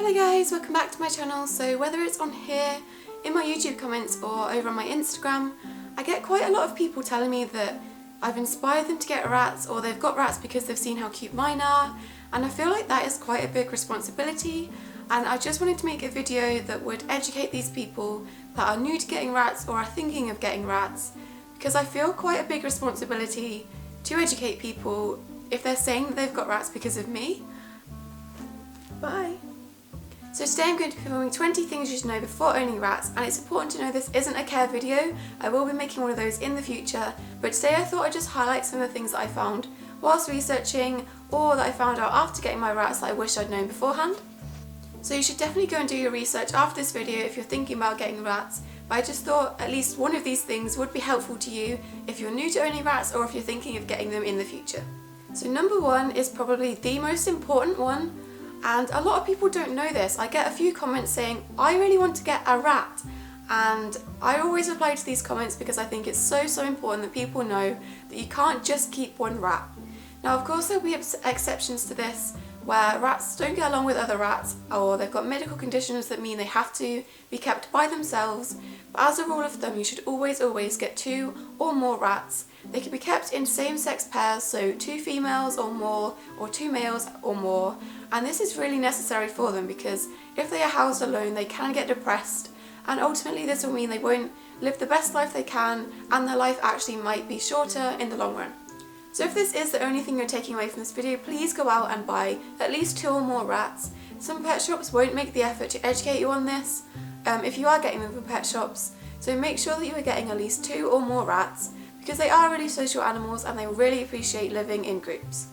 Hello guys, welcome back to my channel. So whether it's on here, in my YouTube comments or over on my Instagram, I get quite a lot of people telling me that I've inspired them to get rats or they've got rats because they've seen how cute mine are, and I feel like that is quite a big responsibility, and I just wanted to make a video that would educate these people that are new to getting rats or are thinking of getting rats, because I feel quite a big responsibility to educate people if they're saying that they've got rats because of me. Bye. So today I'm going to be filming 20 things you should know before owning rats, and it's important to know this isn't a care video. I will be making one of those in the future, but today I thought I'd just highlight some of the things that I found whilst researching or that I found out after getting my rats that I wish I'd known beforehand. So you should definitely go and do your research after this video if you're thinking about getting rats, but I just thought at least one of these things would be helpful to you if you're new to owning rats or if you're thinking of getting them in the future. So number one is probably the most important one. And a lot of people don't know this. I get a few comments saying, I really want to get a rat. And I always reply to these comments because I think it's so important that people know that you can't just keep one rat. Now of course there'll be exceptions to this where rats don't get along with other rats or they've got medical conditions that mean they have to be kept by themselves. But as a rule of thumb, you should always get 2 or more rats. They can be kept in same-sex pairs, so 2 females or more, or 2 males or more. And this is really necessary for them because if they are housed alone, they can get depressed, and ultimately this will mean they won't live the best life they can, and their life actually might be shorter in the long run. So if this is the only thing you're taking away from this video, please go out and buy at least 2 or more rats. Some pet shops won't make the effort to educate you on this if you are getting them from pet shops, so make sure that you are getting at least 2 or more rats because they are really social animals and they really appreciate living in groups.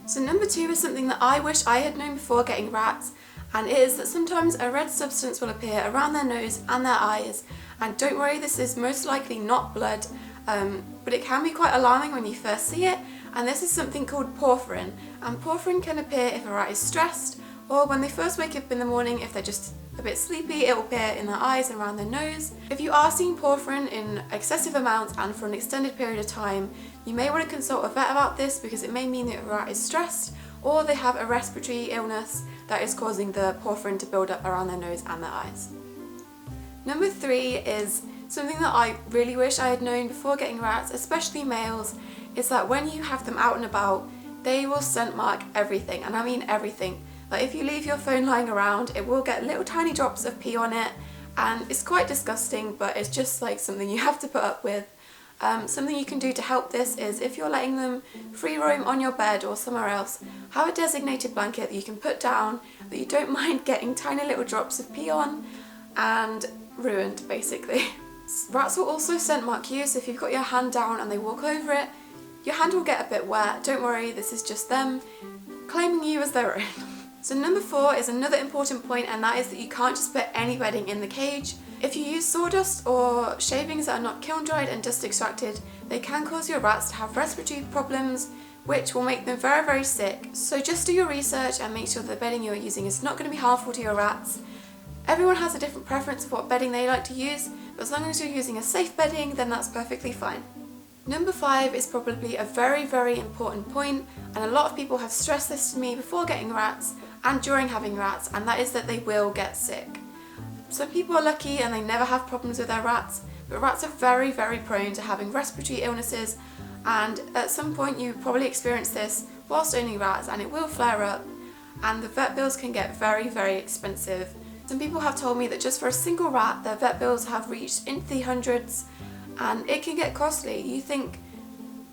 So number 2 is something that I wish I had known before getting rats, and it is that sometimes a red substance will appear around their nose and their eyes, and don't worry, this is most likely not blood, but it can be quite alarming when you first see it, and this is something called porphyrin, and porphyrin can appear if a rat is stressed or when they first wake up in the morning. If they're just a bit sleepy, it will appear in their eyes and around their nose. If you are seeing porphyrin in excessive amounts and for an extended period of time, you may want to consult a vet about this because it may mean that a rat is stressed or they have a respiratory illness that is causing the porphyrin to build up around their nose and their eyes. Number 3 is something that I really wish I had known before getting rats, especially males, is that when you have them out and about, they will scent mark everything, and I mean everything. Like if you leave your phone lying around, it will get little tiny drops of pee on it, and it's quite disgusting, but it's just like something you have to put up with. Something you can do to help this is if you're letting them free roam on your bed or somewhere else, have a designated blanket that you can put down that you don't mind getting tiny little drops of pee on and ruined basically. Rats will also scent mark you, so if you've got your hand down and they walk over it, your hand will get a bit wet. Don't worry, this is just them claiming you as their own. So number 4 is another important point, and that is that you can't just put any bedding in the cage. If you use sawdust or shavings that are not kiln dried and dust extracted, they can cause your rats to have respiratory problems, which will make them very sick. So just do your research and make sure that the bedding you're using is not going to be harmful to your rats. Everyone has a different preference of what bedding they like to use, but as long as you're using a safe bedding, then that's perfectly fine. Number 5 is probably a very important point, and a lot of people have stressed this to me before getting rats and during having rats, and that is that they will get sick. Some people are lucky and they never have problems with their rats, but rats are very prone to having respiratory illnesses, and at some point you probably experience this whilst owning rats, and it will flare up, and the vet bills can get very expensive. Some people have told me that just for a single rat their vet bills have reached into the hundreds, and it can get costly. You think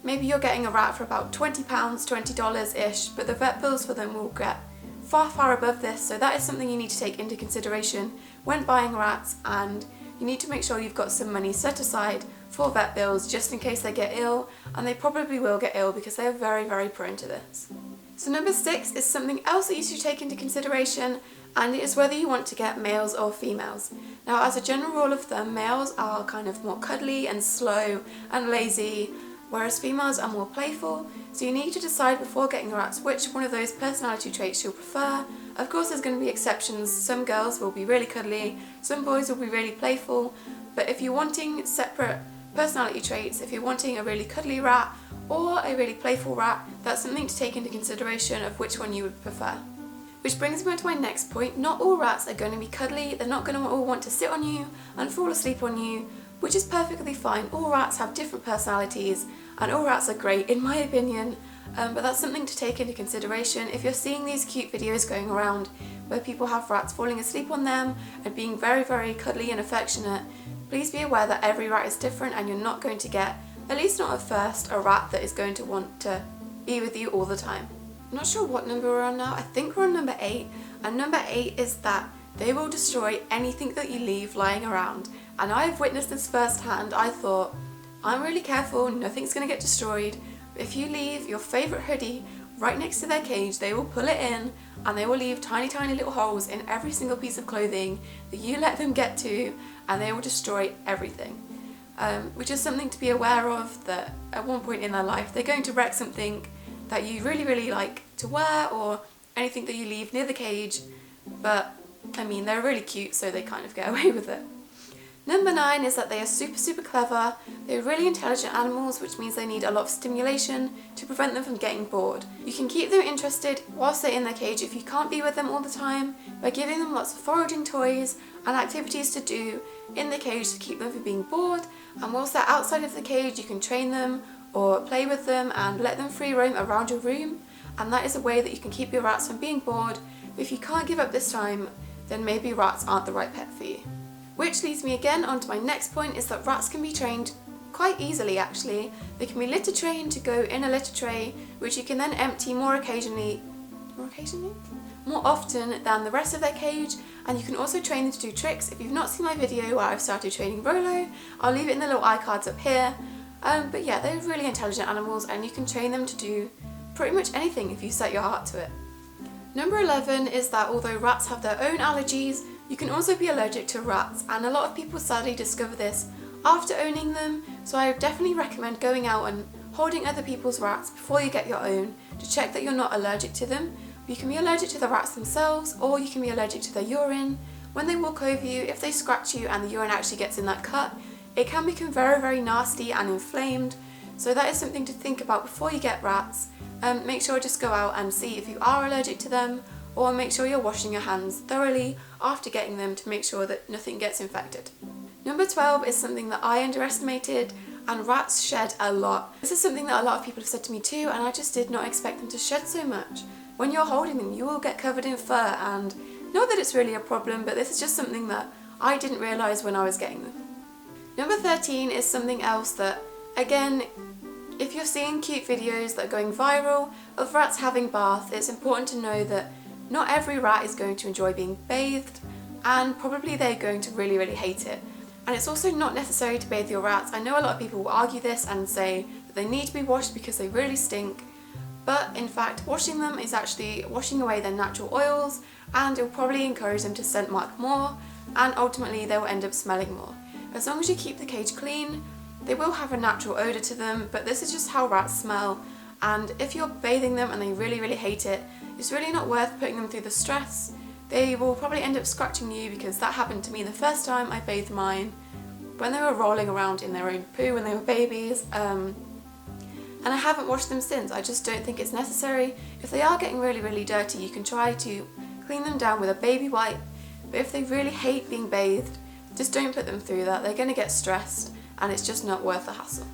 maybe you're getting a rat for about £20, $20-ish, but the vet bills for them will get far above this, so that is something you need to take into consideration when buying rats, and you need to make sure you've got some money set aside for vet bills just in case they get ill, and they probably will get ill because they are very prone to this. So number 6 is something else that you should take into consideration, and it is whether you want to get males or females. Now as a general rule of thumb, males are kind of more cuddly and slow and lazy, whereas females are more playful, so you need to decide before getting rats which one of those personality traits you'll prefer. Of course there's going to be exceptions. Some girls will be really cuddly, some boys will be really playful, but if you're wanting separate personality traits, if you're wanting a really cuddly rat or a really playful rat, that's something to take into consideration of which one you would prefer. Which brings me on to my next point. Not all rats are going to be cuddly, they're not going to all want to sit on you and fall asleep on you, which is perfectly fine. All rats have different personalities and all rats are great in my opinion, but that's something to take into consideration. If you're seeing these cute videos going around where people have rats falling asleep on them and being very, very cuddly and affectionate, please be aware that every rat is different and you're not going to get, at least not at first, a rat that is going to want to be with you all the time. I'm not sure what number we're on now. I think we're on number 8, and number 8 is that they will destroy anything that you leave lying around. And I've witnessed this firsthand. I thought, I'm really careful, nothing's going to get destroyed, but if you leave your favourite hoodie right next to their cage, they will pull it in and they will leave tiny little holes in every single piece of clothing that you let them get to, and they will destroy everything. Which is something to be aware of, that at one point in their life they're going to wreck something that you really like to wear, or anything that you leave near the cage, but I mean they're really cute so they kind of get away with it. Number 9 is that they are super clever. They're really intelligent animals, which means they need a lot of stimulation to prevent them from getting bored. You can keep them interested whilst they're in their cage if you can't be with them all the time, by giving them lots of foraging toys and activities to do in the cage to keep them from being bored, and whilst they're outside of the cage you can train them or play with them and let them free roam around your room, and that is a way that you can keep your rats from being bored. But if you can't give up this time, then maybe rats aren't the right pet for you. Which leads me again on to my next point, is that rats can be trained quite easily actually. They can be litter trained to go in a litter tray, which you can then empty more often than the rest of their cage, and you can also train them to do tricks. If you've not seen my video where I've started training Rolo, I'll leave it in the little iCards up here. But yeah, they're really intelligent animals and you can train them to do pretty much anything if you set your heart to it. Number 11 is that although rats have their own allergies, you can also be allergic to rats, and a lot of people sadly discover this after owning them, so I would definitely recommend going out and holding other people's rats before you get your own to check that you're not allergic to them. You can be allergic to the rats themselves, or you can be allergic to their urine. When they walk over you, if they scratch you and the urine actually gets in that cut, it can become very nasty and inflamed, so that is something to think about before you get rats. Make sure just go out and see if you are allergic to them, or make sure you're washing your hands thoroughly after getting them to make sure that nothing gets infected. Number 12 is something that I underestimated, and rats shed a lot. This is something that a lot of people have said to me too, and I just did not expect them to shed so much. When you're holding them, you will get covered in fur, and not that it's really a problem, but this is just something that I didn't realise when I was getting them. Number 13 is something else that, again, if you're seeing cute videos that are going viral of rats having baths, it's important to know that not every rat is going to enjoy being bathed, and probably they're going to really hate it. And it's also not necessary to bathe your rats. I know a lot of people will argue this and say that they need to be washed because they really stink, but in fact washing them is actually washing away their natural oils, and it will probably encourage them to scent mark more, and ultimately they will end up smelling more. As long as you keep the cage clean, they will have a natural odour to them, but this is just how rats smell, and if you're bathing them and they really hate it, it's really not worth putting them through the stress. They will probably end up scratching you, because that happened to me the first time I bathed mine when they were rolling around in their own poo when they were babies, and I haven't washed them since. I just don't think it's necessary. If they are getting really dirty, you can try to clean them down with a baby wipe, but if they really hate being bathed, just don't put them through that. They're going to get stressed and it's just not worth the hassle.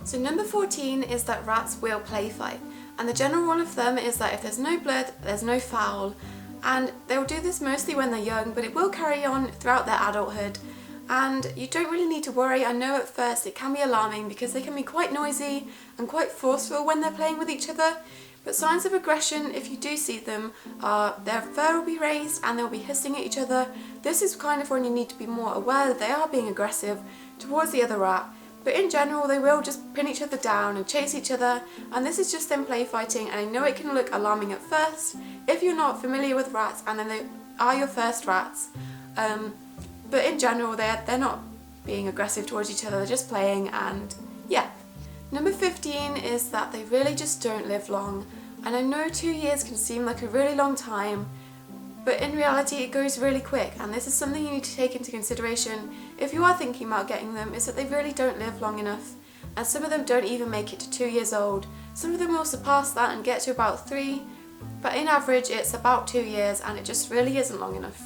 So number 14 is that rats will play fight, and the general rule of thumb is that if there's no blood, there's no foul, and they'll do this mostly when they're young, but it will carry on throughout their adulthood, and you don't really need to worry. I know at first it can be alarming because they can be quite noisy and quite forceful when they're playing with each other, but signs of aggression, if you do see them, are their fur will be raised and they'll be hissing at each other. This is kind of when you need to be more aware that they are being aggressive towards the other rat, but in general they will just pin each other down and chase each other, and this is just them play fighting. And I know it can look alarming at first if you're not familiar with rats and then they are your first rats, but in general they're not being aggressive towards each other, they're just playing, and yeah. Number 15 is that they really just don't live long, and I know 2 years can seem like a really long time, but in reality it goes really quick, and this is something you need to take into consideration if you are thinking about getting them, is that they really don't live long enough, and some of them don't even make it to 2 years old. Some of them will surpass that and get to about 3, but in average it's about 2 years, and it just really isn't long enough.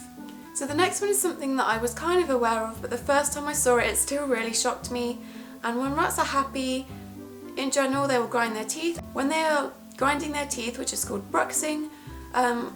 So the next one is something that I was kind of aware of, but the first time I saw it, it still really shocked me. And when rats are happy, in general, they will grind their teeth. When they are grinding their teeth, which is called bruxing,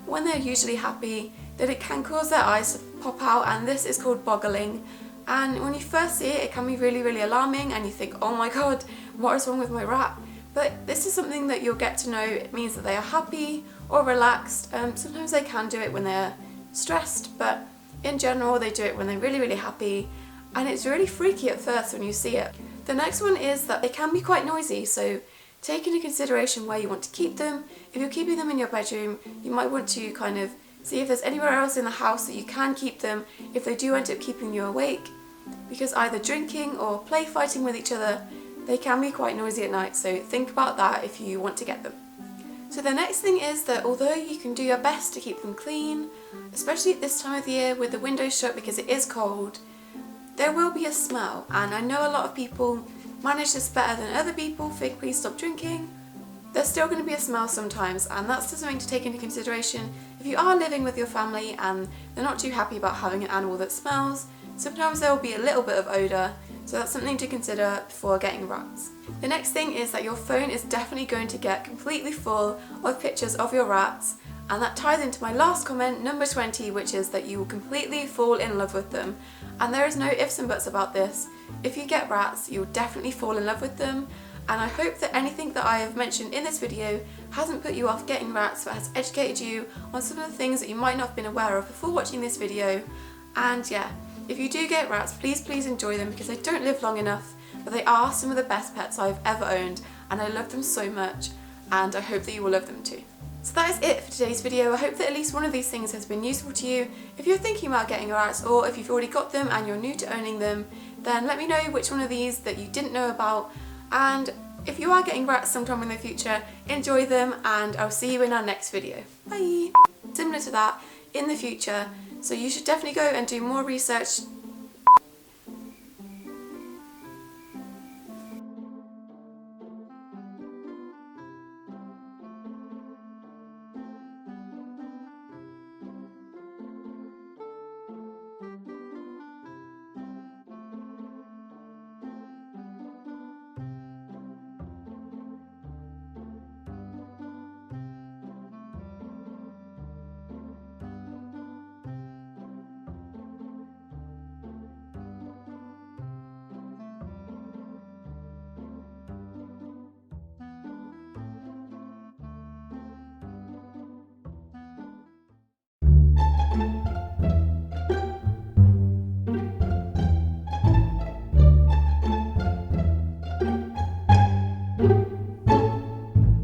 when they're usually happy, then it can cause their eyes to pop out, and this is called boggling. And when you first see it, it can be really, really alarming, and you think, oh my god, what is wrong with my rat? But this is something that you'll get to know. It means that they are happy or relaxed. Sometimes they can do it when they're stressed, but in general they do it when they're really, really happy, and it's really freaky at first when you see it. The next one is that they can be quite noisy, so take into consideration where you want to keep them. If you're keeping them in your bedroom, you might want to kind of see if there's anywhere else in the house that you can keep them if they do end up keeping you awake, because either drinking or play fighting with each other, they can be quite noisy at night, so think about that if you want to get them. So the next thing is that although you can do your best to keep them clean, especially at this time of the year with the windows shut because it is cold, there will be a smell, and I know a lot of people manage this better than other people. Think please stop drinking. There's still going to be a smell sometimes, and that's just something to take into consideration. If you are living with your family and they're not too happy about having an animal that smells, sometimes there will be a little bit of odour, so that's something to consider before getting rats. The next thing is that your phone is definitely going to get completely full of pictures of your rats, and that ties into my last comment, number 20, which is that you will completely fall in love with them. And there is no ifs and buts about this. If you get rats, you'll definitely fall in love with them, and I hope that anything that I have mentioned in this video hasn't put you off getting rats, but has educated you on some of the things that you might not have been aware of before watching this video. And yeah, if you do get rats, please enjoy them, because they don't live long enough, but they are some of the best pets I've ever owned, and I love them so much, and I hope that you will love them too. So that is it for today's video. I hope that at least one of these things has been useful to you. If you're thinking about getting rats, or if you've already got them and you're new to owning them, then let me know which one of these that you didn't know about. And if you are getting rats sometime in the future, enjoy them, and I'll see you in our next video. Bye! Similar to that, in the future, so you should definitely go and do more research